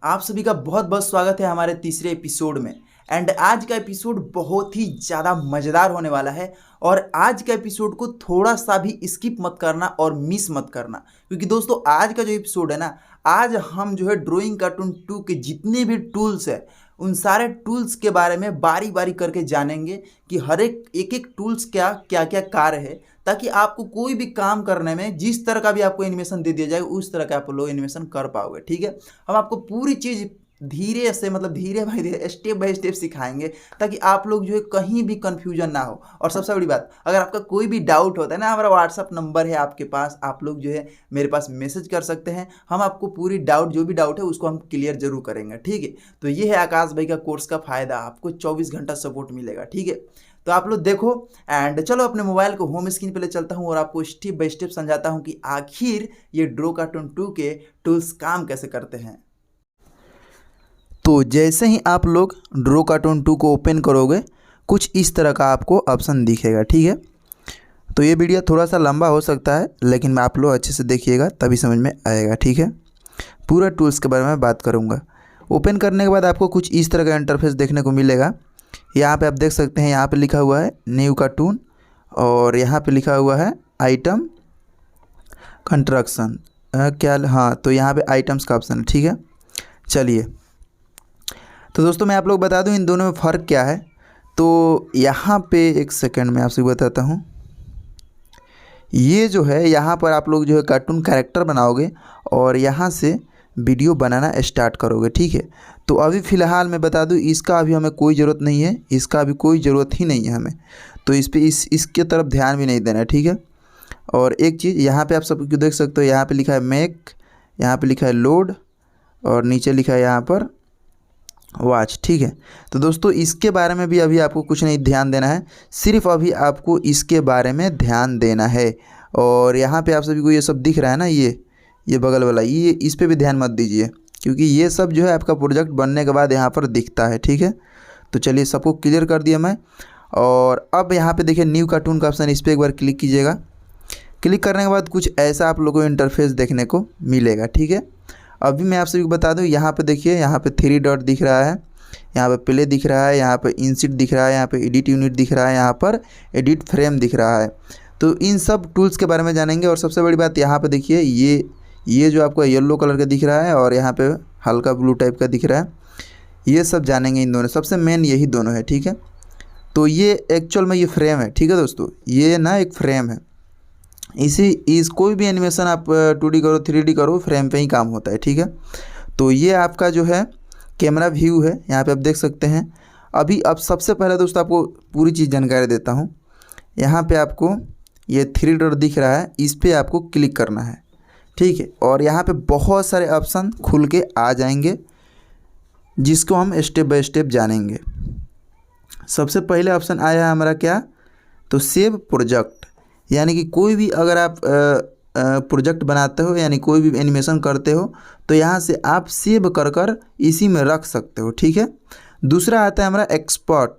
आप सभी का बहुत बहुत स्वागत है हमारे तीसरे एपिसोड में। एंड आज का एपिसोड बहुत ही ज़्यादा मज़ेदार होने वाला है। और आज का एपिसोड को थोड़ा सा भी स्किप मत करना और मिस मत करना, क्योंकि दोस्तों आज का जो एपिसोड है ना, आज हम जो है ड्राइंग कार्टून 2 के जितने भी टूल्स है उन सारे टूल्स के बारे में बारी बारी करके जानेंगे कि हर एक एक टूल्स क्या क्या क्या कार्य है, ताकि आपको कोई भी काम करने में जिस तरह का भी आपको एनिमेशन दे दिया जाए उस तरह का आप लोग एनिमेशन कर पाओगे। ठीक है, हम आपको पूरी चीज़ धीरे से मतलब धीरे भाई धीरे स्टेप बाय स्टेप सिखाएंगे, ताकि आप लोग जो है कहीं भी कंफ्यूजन ना हो। और सबसे बड़ी बात, अगर आपका कोई भी डाउट होता है ना, हमारा व्हाट्सअप नंबर है आपके पास, आप लोग जो है मेरे पास मैसेज कर सकते हैं। हम आपको पूरी डाउट जो भी डाउट है उसको हम क्लियर जरूर करेंगे। ठीक है, तो ये है आकाश भाई का कोर्स का फ़ायदा, आपको 24 घंटा सपोर्ट मिलेगा। ठीक है, तो आप लोग देखो एंड चलो अपने मोबाइल को होम स्क्रीन पे ले चलता हूँ और आपको स्टेप बाय स्टेप समझाता हूँ कि आखिर ये ड्रो कार्टून 2 के टूल्स काम कैसे करते हैं। तो जैसे ही आप लोग ड्रो कार्टून 2 को ओपन करोगे, कुछ इस तरह का आपको ऑप्शन दिखेगा। ठीक है, तो ये वीडियो थोड़ा सा लंबा हो सकता है, लेकिन आप लोग अच्छे से देखिएगा तभी समझ में आएगा। ठीक है, पूरा टूल्स के बारे में बात करूँगा। ओपन करने के बाद आपको कुछ इस तरह का इंटरफेस देखने को मिलेगा। यहाँ पे आप देख सकते हैं, यहाँ पे लिखा हुआ है न्यू कार्टून और यहाँ पे लिखा हुआ है आइटम कंस्ट्रक्शन। क्या, हाँ, तो यहाँ पे आइटम्स का ऑप्शन है। ठीक है, चलिए, तो दोस्तों मैं आप लोग बता दूं इन दोनों में फ़र्क क्या है। तो यहाँ पे एक सेकंड में आपसे बताता हूँ। ये जो है यहाँ पर आप लोग जो है कार्टून कैरेक्टर बनाओगे और यहाँ से वीडियो बनाना स्टार्ट करोगे। ठीक है, तो अभी फ़िलहाल मैं बता दूं इसका अभी हमें कोई ज़रूरत नहीं है, इसका अभी कोई ज़रूरत ही नहीं है हमें, तो इस पे इसके तरफ ध्यान भी नहीं देना है। ठीक है, और एक चीज़ यहाँ पे आप सब देख सकते हो, यहाँ पे लिखा है मेक, यहाँ पे लिखा है लोड और नीचे लिखा है यहाँ पर वॉच। ठीक है, तो दोस्तों इसके बारे में भी अभी आपको कुछ नहीं ध्यान देना है, सिर्फ अभी आपको इसके बारे में ध्यान देना है। और यहाँ पे आप सभी को ये सब दिख रहा है ना, ये बगल वाला, ये इस पे भी ध्यान मत दीजिए, क्योंकि ये सब जो है आपका प्रोजेक्ट बनने के बाद यहाँ पर दिखता है। ठीक है, तो चलिए सबको क्लियर कर दिया मैं। और अब यहाँ पे देखिए न्यू कार्टून का ऑप्शन, इस पर एक बार क्लिक कीजिएगा। क्लिक करने के बाद कुछ ऐसा आप लोगों को इंटरफेस देखने को मिलेगा। ठीक है, अभी मैं आप सभी को बता दूं, यहाँ पे देखिए, यहाँ पे 3 डॉट दिख रहा है, यहाँ पे प्ले दिख रहा है, यहाँ पे इंसिट दिख रहा है, यहाँ पे एडिट यूनिट दिख रहा है, यहाँ पर एडिट फ्रेम दिख रहा है। तो इन सब टूल्स के बारे में जानेंगे। और सबसे बड़ी बात, यहाँ पे देखिए ये जो आपको येलो कलर का दिख रहा है और यहाँ पे हल्का ब्लू टाइप का दिख रहा है, ये सब जानेंगे। इन दोनों सबसे मेन यही दोनों है। ठीक है, तो ये एक्चुअल में ये फ्रेम है। ठीक है दोस्तों, ये ना एक फ्रेम है, इस कोई भी एनिमेशन आप 2D करो 3D करो, फ्रेम पे ही काम होता है। ठीक है, तो ये आपका जो है कैमरा व्यू है, यहाँ पे आप देख सकते हैं। अभी अब सबसे पहले दोस्तों आपको पूरी चीज़ जानकारी देता हूँ। यहाँ पे आपको ये 3 डॉट दिख रहा है, इस पर आपको क्लिक करना है। ठीक है, और यहाँ पे बहुत सारे ऑप्शन खुल के आ जाएंगे, जिसको हम स्टेप बाय स्टेप जानेंगे। सबसे पहले ऑप्शन आया है हमारा क्या, तो सेव प्रोजेक्ट, यानी कि कोई भी अगर आप प्रोजेक्ट बनाते हो, यानी कोई भी एनिमेशन करते हो, तो यहाँ से आप सेव कर कर इसी में रख सकते हो। ठीक है, दूसरा आता है हमारा एक्सपर्ट।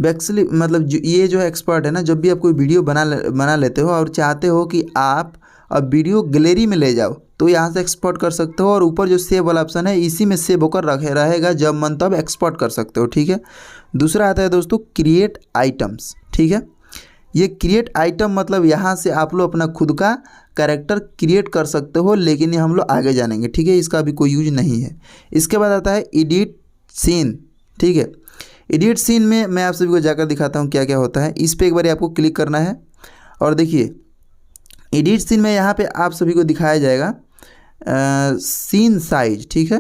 एक्चुअली मतलब ये जो है एक्सपर्ट है ना, जब भी आप कोई वीडियो बना लेते हो और चाहते हो कि आप अब वीडियो गैलरी में ले जाओ, तो यहाँ से एक्सपोर्ट कर सकते हो। और ऊपर जो सेव वाला ऑप्शन है, इसी में सेव होकर रहेगा, जब मन तब एक्सपोर्ट कर सकते हो। ठीक है, दूसरा आता है दोस्तों क्रिएट आइटम्स। ठीक है, ये क्रिएट आइटम मतलब यहाँ से आप लोग अपना खुद का कैरेक्टर क्रिएट कर सकते हो, लेकिन ये हम लोग आगे जानेंगे। ठीक है, इसका अभी कोई यूज नहीं है। इसके बाद आता है एडिट सीन। ठीक है, एडिट सीन में मैं आप सभी को जाकर दिखाता हूँ क्या क्या होता है। इस पर एक बार आपको क्लिक करना है और देखिए एडिट सीन में यहाँ पे आप सभी को दिखाया जाएगा सीन साइज। ठीक है,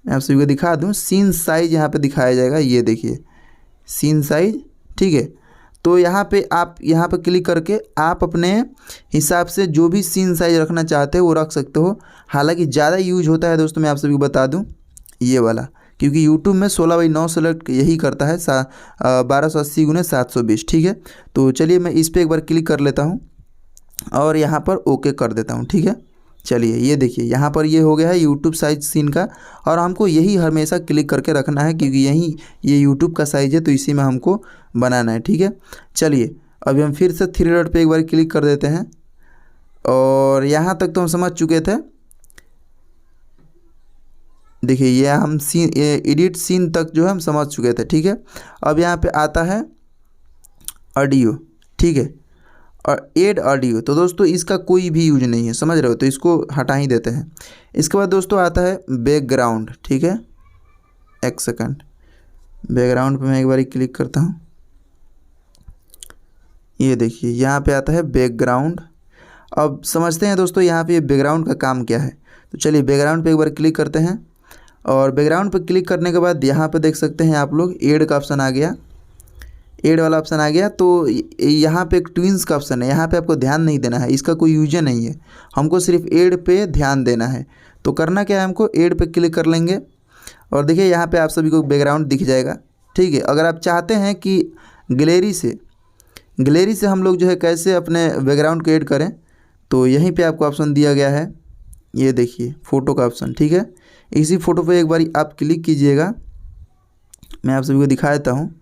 मैं आप सभी को दिखा दूँ, सीन साइज यहाँ पे दिखाया जाएगा, ये देखिए सीन साइज। ठीक है, तो यहाँ पे आप यहाँ पे क्लिक करके आप अपने हिसाब से जो भी सीन साइज रखना चाहते हो वो रख सकते हो। हालांकि ज़्यादा यूज होता है दोस्तों, मैं आप सभी को बता दूँ, ये वाला, क्योंकि यूट्यूब में 16:9 सेलेक्ट यही करता है, 1280x720। ठीक है, तो चलिए मैं इस पर एक बार क्लिक कर लेता हूँ और यहाँ पर ओके कर देता हूँ। ठीक है, चलिए ये देखिए यहाँ पर ये हो गया है यूट्यूब साइज सीन का, और हमको यही हमेशा क्लिक करके रखना है, क्योंकि यही ये यूट्यूब का साइज़ है, तो इसी में हमको बनाना है। ठीक है, चलिए अभी हम फिर से 3 डॉट पे एक बार क्लिक कर देते हैं और यहाँ तक तो हम समझ चुके थे। देखिए ये हम सीन एडिट सीन तक जो है हम समझ चुके थे, ठीक है। अब यहाँ पे आता है ऑडियो, ठीक है, और एड ऑडियो। तो दोस्तों इसका कोई भी यूज नहीं है, समझ रहे हो, तो इसको हटा ही देते हैं। इसके बाद दोस्तों आता है बैकग्राउंड, ठीक है। एक सेकंड, बैकग्राउंड पे मैं एक बार क्लिक करता हूँ। ये देखिए यहाँ पे आता है बैकग्राउंड। अब समझते हैं दोस्तों यहाँ पे बैकग्राउंड का काम क्या है। तो चलिए बैकग्राउंड पे एक बार क्लिक करते हैं, और बैकग्राउंड पे क्लिक करने के बाद यहाँ पे देख सकते हैं आप लोग एड का ऑप्शन आ गया, एड वाला ऑप्शन आ गया। तो यहाँ पे एक ट्विंस का ऑप्शन है, यहाँ पे आपको ध्यान नहीं देना है, इसका कोई यूज नहीं है, हमको सिर्फ एड पे ध्यान देना है। तो करना क्या है, हमको एड पे क्लिक कर लेंगे, और देखिए यहाँ पे आप सभी को बैकग्राउंड दिख जाएगा, ठीक है। अगर आप चाहते हैं कि गैलरी से हम लोग जो है कैसे अपने बैकग्राउंड को ऐड करें, तो यहीं पे आपको ऑप्शन दिया गया है, ये देखिए फ़ोटो का ऑप्शन, ठीक है। इसी फ़ोटो पे एक बारी आप क्लिक कीजिएगा, मैं आप सभी को दिखा देता हूँ।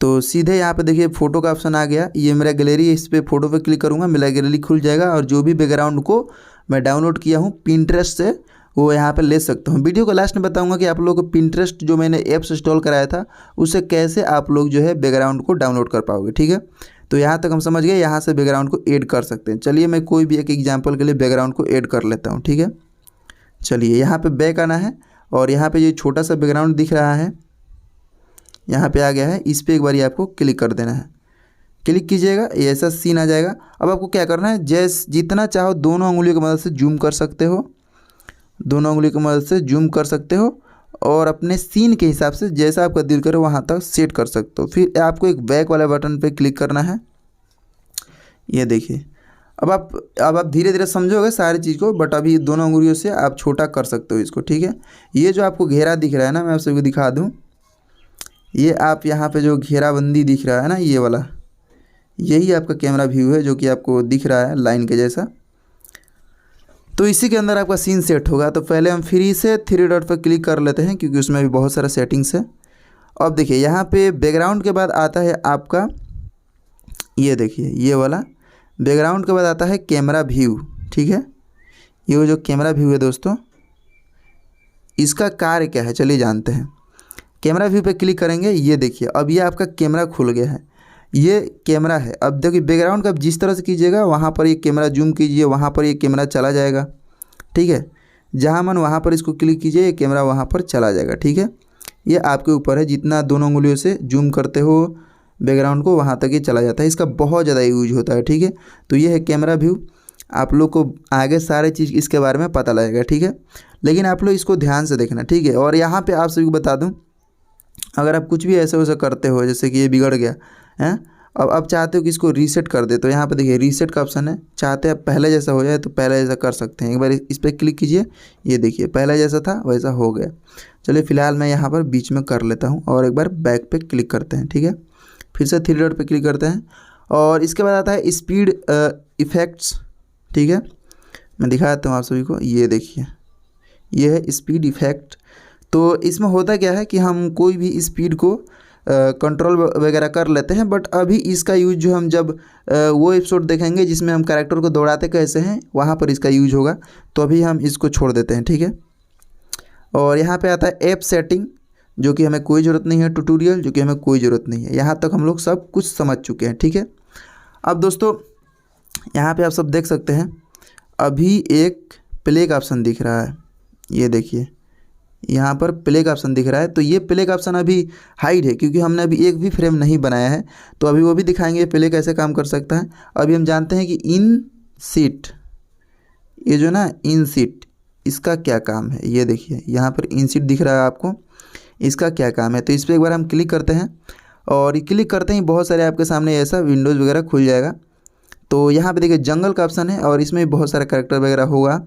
तो सीधे यहाँ पे देखिए फ़ोटो का ऑप्शन आ गया, ये मेरा गैलरी है, इस पर फ़ोटो पे क्लिक करूँगा, मेरा गैलरी खुल जाएगा, और जो भी बैकग्राउंड को मैं डाउनलोड किया हूँ पिंटरेस्ट से वो यहाँ पे ले सकता हूँ। वीडियो को लास्ट में बताऊंगा कि आप लोगों को पिंटरेस्ट जो मैंने ऐप्स इंस्टॉल कराया था उससे कैसे आप लोग जो है बैकग्राउंड को डाउनलोड कर पाओगे, ठीक है। तो यहाँ तक हम समझ गए, यहाँ से बैकग्राउंड को ऐड कर सकते हैं। चलिए मैं कोई भी एक एग्जांपल के लिए बैकग्राउंड को ऐड कर लेता हूँ, ठीक है। चलिए यहाँ पे बैक आना है, और यहाँ पे ये छोटा सा बैकग्राउंड दिख रहा है, यहाँ पे आ गया है, इस पर एक बार आपको क्लिक कर देना है। क्लिक कीजिएगा, ये ऐसा सीन आ जाएगा। अब आपको क्या करना है, जितना चाहो दोनों उंगलियों की मदद से जूम कर सकते हो, दोनों उंगली की मदद से जूम कर सकते हो, और अपने सीन के हिसाब से जैसा आपका दिल करे वहाँ तक सेट कर सकते हो। फिर आपको एक बैक वाले बटन पे क्लिक करना है, ये देखिए। अब आप धीरे धीरे समझोगे सारी चीज़ को, बट अभी दोनों उंगलियों से आप छोटा कर सकते हो इसको, ठीक है। ये जो आपको घेरा दिख रहा है ना, मैं आप सबको दिखा दूँ, ये आप यहाँ पे जो घेराबंदी दिख रहा है ना, ये वाला, यही आपका कैमरा व्यू है जो कि आपको दिख रहा है लाइन के जैसा। तो इसी के अंदर आपका सीन सेट होगा। तो पहले हम फ्री से 3 डॉट पर क्लिक कर लेते हैं, क्योंकि उसमें भी बहुत सारा सेटिंग्स है। अब देखिए यहाँ पे बैकग्राउंड के बाद आता है आपका, ये देखिए ये वाला बैकग्राउंड के बाद आता है कैमरा व्यू, ठीक है। ये जो कैमरा व्यू है दोस्तों, इसका कार्य क्या है चलिए जानते हैं। कैमरा व्यू पे क्लिक करेंगे, ये देखिए अब ये आपका कैमरा खुल गया है, ये कैमरा है। अब देखिए बैकग्राउंड का जिस तरह से कीजिएगा वहाँ पर ये कैमरा जूम कीजिए, वहाँ पर ये कैमरा चला जाएगा, ठीक है। जहाँ मन वहाँ पर इसको क्लिक कीजिए, ये कैमरा वहाँ पर चला जाएगा, ठीक है। ये आपके ऊपर है, जितना दोनों उंगलियों से जूम करते हो बैकग्राउंड को वहाँ तक ये चला जाता है। इसका बहुत ज़्यादा यूज होता है, ठीक है। तो ये है कैमरा व्यू, आप लोग को आगे सारे चीज़ इसके बारे में पता लगेगा, ठीक है। लेकिन आप लोग इसको ध्यान से देखना, ठीक है। और यहाँ पर आप सभी को बता दूँ, अगर आप कुछ भी ऐसा वैसा करते हो, जैसे कि ये बिगड़ गया है, अब आप चाहते हो कि इसको रीसेट कर दे, तो यहाँ पे देखिए रीसेट का ऑप्शन है। चाहते हैं पहले जैसा हो जाए तो पहले जैसा कर सकते हैं, एक बार इस पर क्लिक कीजिए, ये देखिए पहले जैसा था वैसा हो गया। चलिए फिलहाल मैं यहाँ पर बीच में कर लेता हूँ, और एक बार बैक पे क्लिक करते हैं, ठीक है। फिर से 3 डॉट पे क्लिक करते हैं, और इसके बाद आता है स्पीड इफ़ेक्ट्स, ठीक है। मैं दिखा देता हूँ आप सभी को, ये देखिए ये है स्पीड इफ़ेक्ट। तो इसमें होता क्या है कि हम कोई भी स्पीड को कंट्रोल वगैरह कर लेते हैं, बट अभी इसका यूज जो हम जब वो एपिसोड देखेंगे जिसमें हम कैरेक्टर को दौड़ाते कैसे हैं, वहाँ पर इसका यूज होगा। तो अभी हम इसको छोड़ देते हैं, ठीक है। और यहाँ पे आता है ऐप सेटिंग, जो कि हमें कोई ज़रूरत नहीं है, ट्यूटोरियल जो कि हमें कोई ज़रूरत नहीं है। यहाँ तक हम लोग सब कुछ समझ चुके हैं, ठीक है। अब दोस्तों यहाँ पे आप सब देख सकते हैं, अभी एक प्ले का ऑप्शन दिख रहा है, ये देखिए यहाँ पर प्ले का ऑप्शन दिख रहा है। तो ये प्ले का ऑप्शन अभी हाइड है, क्योंकि हमने अभी एक भी फ्रेम नहीं बनाया है। तो अभी वो भी दिखाएंगे प्ले कैसे काम कर सकता है। अभी हम जानते हैं कि इन सीट, ये जो ना इन सीट, इसका क्या काम है, ये देखिए यहाँ पर इन सीट दिख रहा है आपको, इसका क्या काम है। तो इस पर एक बार हम क्लिक करते हैं, और क्लिक करते ही बहुत सारे आपके सामने ऐसा विंडोज़ वगैरह खुल जाएगा। तो यहाँ पे देखिए जंगल का ऑप्शन है, और इसमें बहुत सारा कैरेक्टर वगैरह होगा।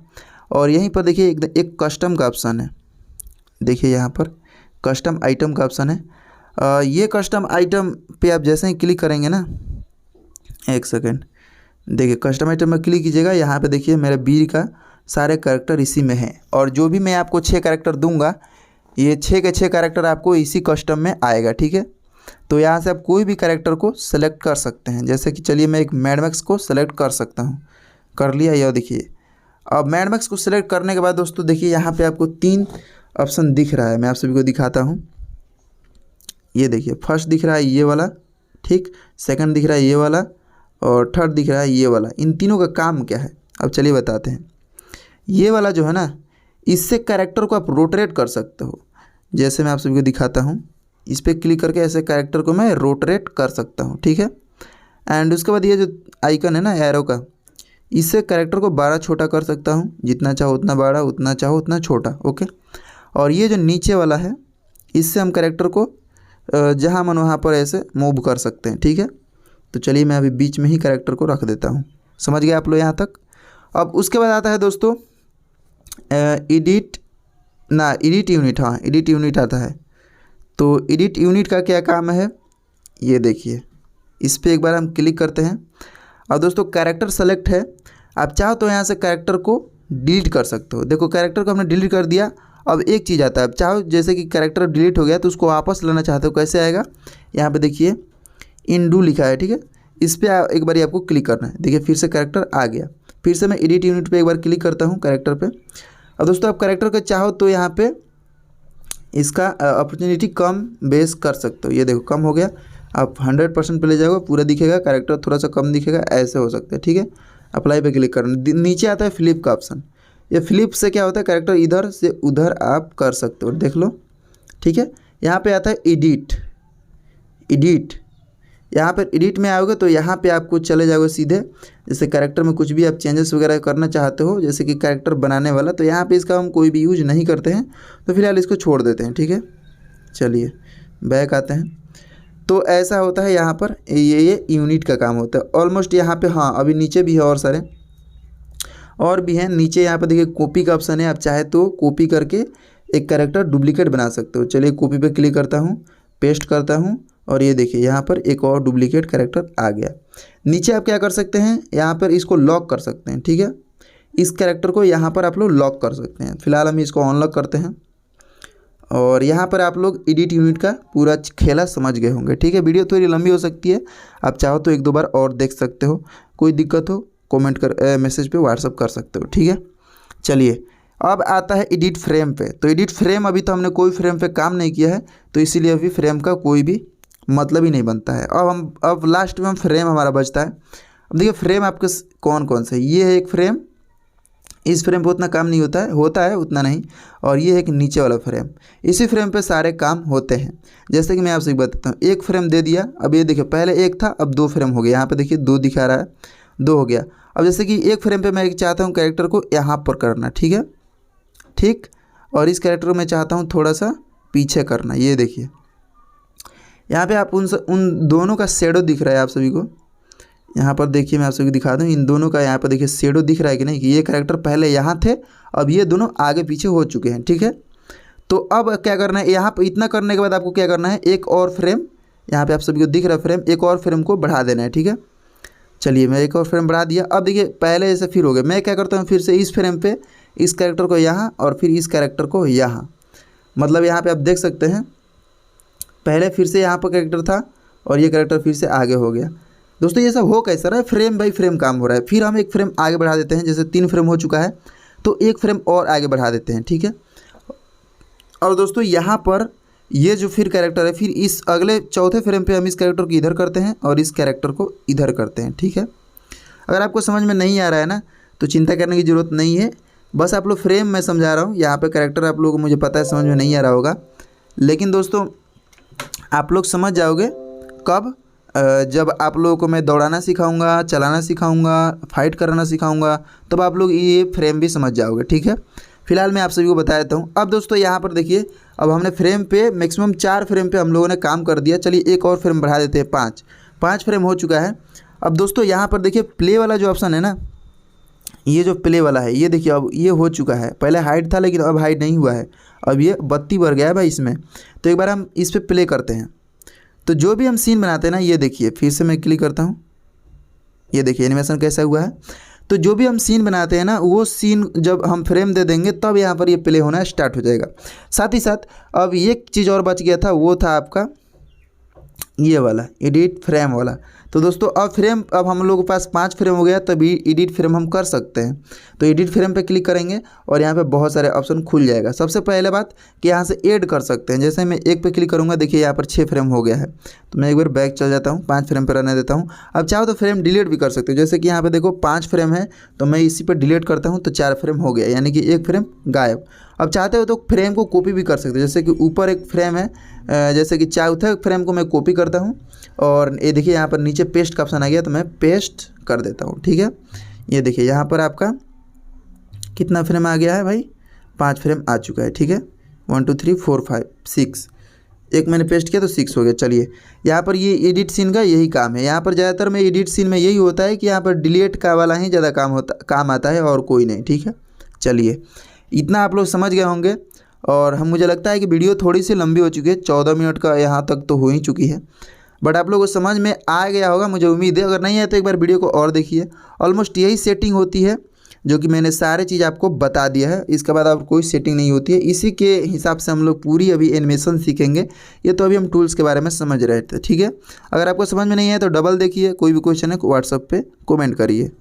और यहीं पर देखिए एक कस्टम का ऑप्शन है, देखिए यहाँ पर कस्टम आइटम का ऑप्शन है। ये कस्टम आइटम पे आप जैसे ही क्लिक करेंगे ना, एक सेकेंड, देखिए कस्टम आइटम में क्लिक कीजिएगा। यहाँ पे देखिए मेरे वीर का सारे कैरेक्टर इसी में हैं, और जो भी मैं आपको 6 कैरेक्टर दूंगा, ये 6 के 6 कैरेक्टर आपको इसी कस्टम में आएगा, ठीक है। तो यहाँ से आप कोई भी कैरेक्टर को सेलेक्ट कर सकते हैं। जैसे कि चलिए मैं एक मैड मैक्स को सेलेक्ट कर सकता हूँ, कर लिया। यह देखिए अब मैड मैक्स को सेलेक्ट करने के बाद दोस्तों देखिए यहाँ पे आपको 3 ऑप्शन दिख रहा है, मैं आप सभी को दिखाता हूँ। ये देखिए फर्स्ट दिख रहा है ये वाला, ठीक, सेकंड दिख रहा है ये वाला, और थर्ड दिख रहा है ये वाला। इन तीनों का काम क्या है अब चलिए बताते हैं। ये वाला जो है ना, इससे कैरेक्टर को आप रोटेट कर सकते हो। जैसे मैं आप सभी को दिखाता हूँ, इस पर क्लिक करके ऐसे कैरेक्टर को मैं रोटेट कर सकता हूँ, ठीक है। एंड उसके बाद ये जो आइकन है ना एरो का, इससे कैरेक्टर को बड़ा छोटा कर सकता हूँ, जितना चाहो उतना बड़ा, उतना चाहो उतना छोटा, ओके। और ये जो नीचे वाला है, इससे हम कैरेक्टर को जहाँ मन वहाँ पर ऐसे मूव कर सकते हैं, ठीक है। तो चलिए मैं अभी बीच में ही कैरेक्टर को रख देता हूँ। समझ गए आप लोग यहाँ तक। अब उसके बाद आता है दोस्तों एडिट यूनिट, हाँ एडिट यूनिट आता है। तो एडिट यूनिट का क्या काम है, ये देखिए, इस पर एक बार हम क्लिक करते हैं। और दोस्तों कैरेक्टर सेलेक्ट है, आप चाहो तो यहाँ से कैरेक्टर को डिलीट कर सकते हो। देखो कैरेक्टर को हमने डिलीट कर दिया। अब एक चीज़ आता है, अब चाहो जैसे कि कैरेक्टर डिलीट हो गया तो उसको वापस लाना चाहते हो, कैसे आएगा, यहाँ पे देखिए इंडू लिखा है, ठीक है। इस पर एक बार आपको क्लिक करना है। देखिए फिर से कैरेक्टर आ गया। फिर से मैं एडिट यूनिट पे एक बार क्लिक करता हूँ कैरेक्टर पे। अब दोस्तों आप कैरेक्टर को चाहो तो यहाँ पे इसका अपॉर्चुनिटी कम बेस कर सकते हो। ये देखो कम हो गया, आप 100% पे ले जाओगे, पूरा दिखेगा, कैरेक्टर थोड़ा सा कम दिखेगा, ऐसे हो सकता है, ठीक है। अप्लाई पे क्लिक करना, नीचे आता है फ्लिप का ऑप्शन। ये फ्लिप से क्या होता है, कैरेक्टर इधर से उधर आप कर सकते हो, देख लो, ठीक है। यहाँ पे आता है एडिट, यहाँ पर एडिट में आओगे तो यहाँ पे आपको चले जाओगे सीधे। जैसे कैरेक्टर में कुछ भी आप चेंजेस वगैरह करना चाहते हो, जैसे कि कैरेक्टर बनाने वाला, तो यहाँ पे इसका हम कोई भी यूज नहीं करते हैं, तो फिलहाल इसको छोड़ देते हैं, ठीक है। चलिए बैक आते हैं। तो ऐसा होता है यहाँ पर, ये यूनिट का काम होता है ऑलमोस्ट। यहाँ पे हाँ अभी नीचे भी है और सारे और भी हैं। नीचे यहाँ पे देखिए कॉपी का ऑप्शन है, आप चाहे तो कॉपी करके एक कैरेक्टर डुप्लीकेट बना सकते हो। चलिए कॉपी पे क्लिक करता हूँ, पेस्ट करता हूँ, और ये देखिए यहाँ पर एक और डुप्लीकेट कैरेक्टर आ गया। नीचे आप क्या कर सकते हैं, यहाँ पर इसको लॉक कर सकते हैं, ठीक है। इस कैरेक्टर को यहाँ पर आप लोग लॉक कर सकते हैं। फिलहाल हम इसको अनलॉक करते हैं, और यहाँ पर आप लोग एडिट यूनिट का पूरा खेला समझ गए होंगे, ठीक है। वीडियो थोड़ी लंबी हो सकती है, आप चाहो तो एक दो बार और देख सकते हो। कोई दिक्कत हो कमेंट कर मैसेज पे व्हाट्सअप कर सकते हो, ठीक है। चलिए अब आता है एडिट फ्रेम पे। तो एडिट फ्रेम अभी तो हमने कोई फ्रेम पे काम नहीं किया है, तो इसीलिए अभी फ्रेम का कोई भी मतलब ही नहीं बनता है। अब लास्ट में हम फ्रेम हमारा बचता है। अब देखिए फ्रेम आपके कौन कौन से, ये है एक फ्रेम, इस फ्रेम पे उतना काम नहीं होता है उतना नहीं। और ये है एक नीचे वाला फ्रेम, इसी फ्रेम पे सारे काम होते हैं। जैसे कि मैं आपसे बताता हूँ, एक फ्रेम दे दिया, अब ये देखिए पहले एक था, अब 2 फ्रेम हो गया। यहाँ पे देखिए 2 दिखा रहा है, 2 हो गया। अब जैसे कि एक फ्रेम पे मैं चाहता हूँ कैरेक्टर को यहाँ पर करना, ठीक है, ठीक। और इस कैरेक्टर को मैं चाहता हूँ थोड़ा सा पीछे करना। ये देखिए यहाँ पे आप उन दोनों का शेडो दिख रहा है आप सभी को। यहाँ पर देखिए मैं आप सभी को दिखा दूँ, इन दोनों का यहाँ पर देखिए शेडो दिख रहा है कि नहीं, कि ये कैरेक्टर पहले यहाँ थे, अब ये दोनों आगे पीछे हो चुके हैं, ठीक है। तो अब क्या करना है, यहाँ पर इतना करने के बाद आपको क्या करना है, एक और फ्रेम, यहाँ पे आप सभी को दिख रहा है फ्रेम, एक और फ्रेम को बढ़ा देना है, ठीक है। चलिए मैं एक और फ्रेम बढ़ा दिया। अब देखिए पहले ऐसे फिर हो गया, मैं क्या करता हूँ फिर से इस फ्रेम पे इस कैरेक्टर को यहाँ और फिर इस कैरेक्टर को यहाँ, मतलब यहाँ पे आप देख सकते हैं पहले फिर से यहाँ पर कैरेक्टर था और ये कैरेक्टर फिर से आगे हो गया। दोस्तों ये सब हो कैसा रहा है, फ्रेम बाई फ्रेम काम हो रहा है। फिर हम एक फ्रेम आगे बढ़ा देते हैं, जैसे 3 फ्रेम हो चुका है तो एक फ्रेम और आगे बढ़ा देते हैं, ठीक है। और दोस्तों यहाँ पर ये जो फिर कैरेक्टर है, फिर इस अगले चौथे फ्रेम पे हम इस कैरेक्टर को इधर करते हैं और इस कैरेक्टर को इधर करते हैं, ठीक है। अगर आपको समझ में नहीं आ रहा है ना तो चिंता करने की ज़रूरत नहीं है, बस आप लोग फ्रेम मैं समझा रहा हूँ। यहाँ पे कैरेक्टर आप लोगों को मुझे पता है समझ में नहीं आ रहा होगा, लेकिन दोस्तों आप लोग समझ जाओगे कब, जब आप लोगों को मैं दौड़ाना सिखाऊंगा, चलाना सिखाऊंगा, फाइट कराना सिखाऊंगा, तब आप लोग ये फ्रेम भी समझ जाओगे, ठीक है। फिलहाल मैं आप सभी को बता देता हूँ। अब दोस्तों यहाँ पर देखिए, अब हमने फ्रेम पे मैक्सिमम 4 फ्रेम पे हम लोगों ने काम कर दिया। चलिए एक और फ्रेम बढ़ा देते हैं, 5 फ्रेम हो चुका है। अब दोस्तों यहाँ पर देखिए प्ले वाला जो ऑप्शन है ना, ये जो प्ले वाला है, ये देखिए अब ये हो चुका है। पहले हाइड था लेकिन अब हाइड नहीं हुआ है, अब ये 32 बढ़ गया है भाई इसमें। तो एक बार हम इस पर प्ले करते हैं। तो जो भी हम सीन बनाते हैं ना, ये देखिए फिर से मैं क्लिक करता हूँ, ये देखिए एनिमेशन कैसा हुआ है। तो जो भी हम सीन बनाते हैं ना, वो सीन जब हम फ्रेम दे देंगे तब यहाँ पर ये प्ले होना स्टार्ट हो जाएगा। साथ ही साथ अब ये चीज़ और बच गया था, वो था आपका ये वाला एडिट फ्रेम वाला। तो दोस्तों अब हम लोगों के पास 5 फ्रेम हो गया, तभी एडिट फ्रेम हम कर सकते हैं। तो एडिट फ्रेम पे क्लिक करेंगे और यहाँ पे बहुत सारे ऑप्शन खुल जाएगा। सबसे पहले बात कि यहाँ से ऐड कर सकते हैं। जैसे मैं एक पे क्लिक करूँगा, देखिए यहाँ पर 6 फ्रेम हो गया है। तो मैं एक बार बैक चल जाता हूँ, 5 फ्रेम पर रहने देता हूँ। अब चाहो तो फ्रेम डिलीट भी कर सकते हो। जैसे कि यहाँ पे देखो 5 फ्रेम है, तो मैं इसी पर डिलीट करता हूँ तो 4 फ्रेम हो गया, यानी कि 1 फ्रेम गायब। अब चाहते हो तो फ्रेम को कॉपी भी कर सकते हो। जैसे कि ऊपर एक फ्रेम है, जैसे कि चौथे फ्रेम को मैं कॉपी करता हूँ और ये देखिए यहाँ पर नीचे पेस्ट का ऑप्शन आ गया, तो मैं पेस्ट कर देता हूँ। ठीक है, ये देखिए यहाँ पर आपका कितना फ्रेम आ गया है भाई, 5 फ्रेम आ चुका है। ठीक है, 1 2 3 4 5 6, एक मैंने पेस्ट किया तो 6 हो गया। चलिए, यहाँ पर ये एडिट सीन का यही काम है। यहाँ पर ज़्यादातर में एडिट सीन में यही होता है कि यहाँ पर डिलीट का वाला ही ज़्यादा काम आता है और कोई नहीं। ठीक है, चलिए इतना आप लोग समझ गए होंगे। और मुझे लगता है कि वीडियो थोड़ी सी लंबी हो चुकी है, 14 मिनट का यहाँ तक तो हो ही चुकी है, बट आप लोगों को समझ में आ गया होगा, मुझे उम्मीद है। अगर नहीं है तो एक बार वीडियो को और देखिए। ऑलमोस्ट यही सेटिंग होती है जो कि मैंने सारे चीज़ आपको बता दिया है। इसके बाद अब कोई सेटिंग नहीं होती है। इसी के हिसाब से हम लोग पूरी अभी एनिमेशन सीखेंगे। ये तो अभी हम टूल्स के बारे में समझ रहे थे। ठीक है, अगर आपको समझ में नहीं है तो डबल देखिए, कोई भी क्वेश्चन है व्हाट्सएप पे कमेंट करिए।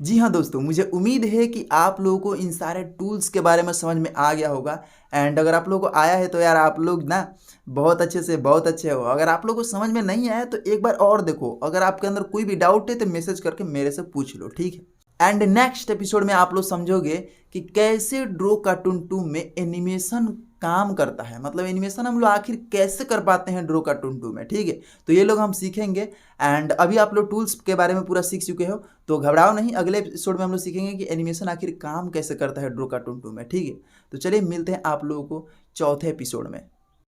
जी हाँ दोस्तों, मुझे उम्मीद है कि आप लोगों को इन सारे टूल्स के बारे में समझ में आ गया होगा। एंड अगर आप लोगों को आया है तो यार आप लोग ना बहुत अच्छे हो। अगर आप लोगों को समझ में नहीं आया तो एक बार और देखो। अगर आपके अंदर कोई भी डाउट है तो मैसेज करके मेरे से पूछ लो, ठीक है। एंड नेक्स्ट एपिसोड में आप लोग समझोगे कि कैसे ड्रो कार्टून 2 में एनिमेशन काम करता है, मतलब एनिमेशन हम लोग आखिर कैसे कर पाते हैं ड्रो कार्टून 2 में, ठीक है। तो ये लोग हम सीखेंगे। एंड अभी आप लोग टूल्स के बारे में पूरा सीख चुके हो, तो घबराओ नहीं, अगले एपिसोड में हम लोग सीखेंगे कि एनिमेशन आखिर काम कैसे करता है ड्रो कार्टून 2 में, ठीक है। तो चलिए मिलते हैं आप लोगों को चौथे एपिसोड में।